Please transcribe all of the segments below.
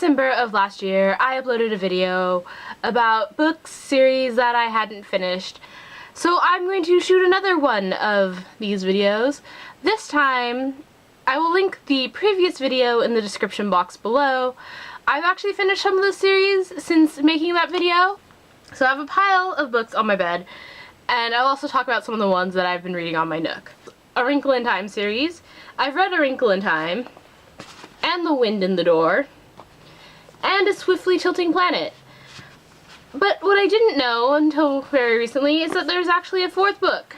December of last year, I uploaded a video about books series that I hadn't finished. So I'm going to shoot another one of these videos. This time, I will link the previous video in the description box below. I've actually finished some of the series since making that video. So I have a pile of books on my bed, and I'll also talk about some of the ones that I've been reading on my Nook. A Wrinkle in Time series. I've read A Wrinkle in Time, and The Wind in the Door, and A Swiftly Tilting Planet. But what I didn't know until very recently is that there's actually a fourth book,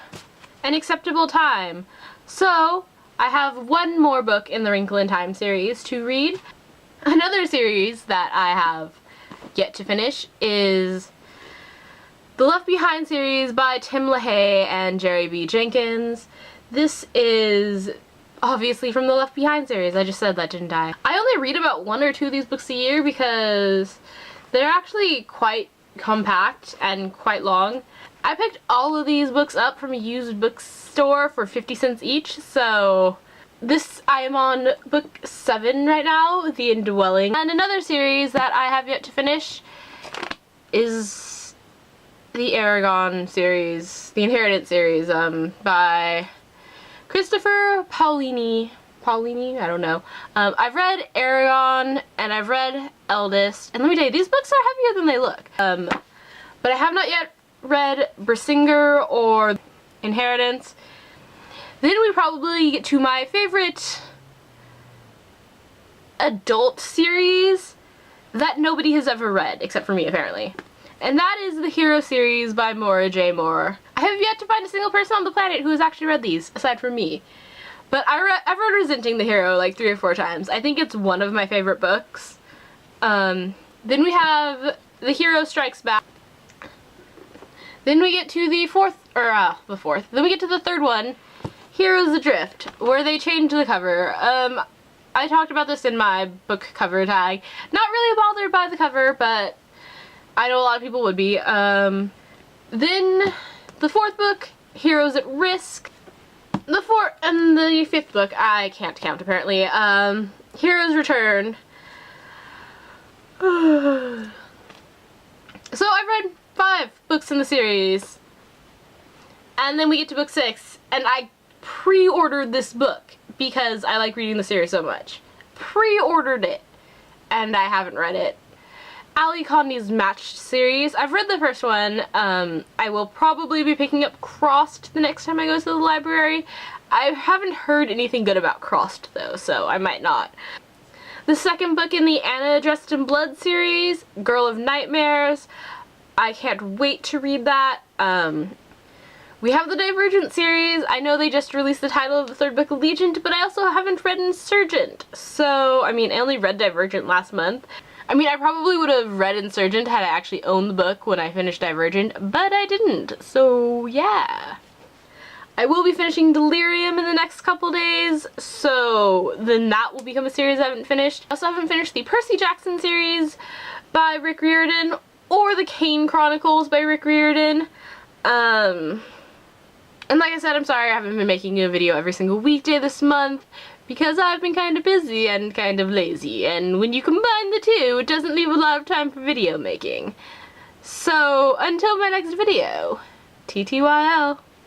An Acceptable Time. So I have one more book in the Wrinkle in Time series to read. Another series that I have yet to finish is the Left Behind series by Tim LaHaye and Jerry B. Jenkins. This is obviously from the Left Behind series. I just said that, didn't I? I only read about one or two of these books a year because they're actually quite compact and quite long. I picked all of these books up from a used bookstore for 50 cents each, so I am on book 7 right now, The Indwelling. And another series that I have yet to finish is the Aragon series, the Inheritance series, by Christopher Paolini, I don't know. I've read Aragon and I've read Eldest, and let me tell you, these books are heavier than they look. But I have not yet read Brissinger or Inheritance. Then we probably get to my favorite adult series that nobody has ever read, except for me apparently. And that is the Hero series by Maura J. Moore. I have yet to find a single person on the planet who has actually read these, aside from me. But I've read Resenting the Hero like 3 or 4 times. I think it's one of my favorite books. Then we have The Hero Strikes Back. Then we get to the then we get to the third one, Heroes Adrift, where they change the cover. I talked about this in my book cover tag. Not really bothered by the cover, but I know a lot of people would be. Then the fourth book, Heroes at Risk. The fifth book, I can't count apparently. Heroes Return. So I've read 5 books in the series. And then we get to book 6, and I pre-ordered this book because I like reading the series so much. Pre-ordered it, and I haven't read it. Ali Condi's Matched series. I've read the first one. I will probably be picking up Crossed the next time I go to the library. I haven't heard anything good about Crossed though, so I might not. The second book in the Anna Dressed in Blood series, Girl of Nightmares. I can't wait to read that. We have the Divergent series. I know they just released the title of the third book, Allegiant, but I also haven't read Insurgent. So, I mean, I only read Divergent last month. I mean, I probably would have read Insurgent had I actually owned the book when I finished Divergent, but I didn't, so yeah. I will be finishing Delirium in the next couple days, so then that will become a series I haven't finished. I also haven't finished the Percy Jackson series by Rick Riordan, or the Kane Chronicles by Rick Riordan. And like I said, I'm sorry I haven't been making a video every single weekday this month, because I've been kind of busy and kind of lazy, and when you combine the two, it doesn't leave a lot of time for video making. So, until my next video, TTYL.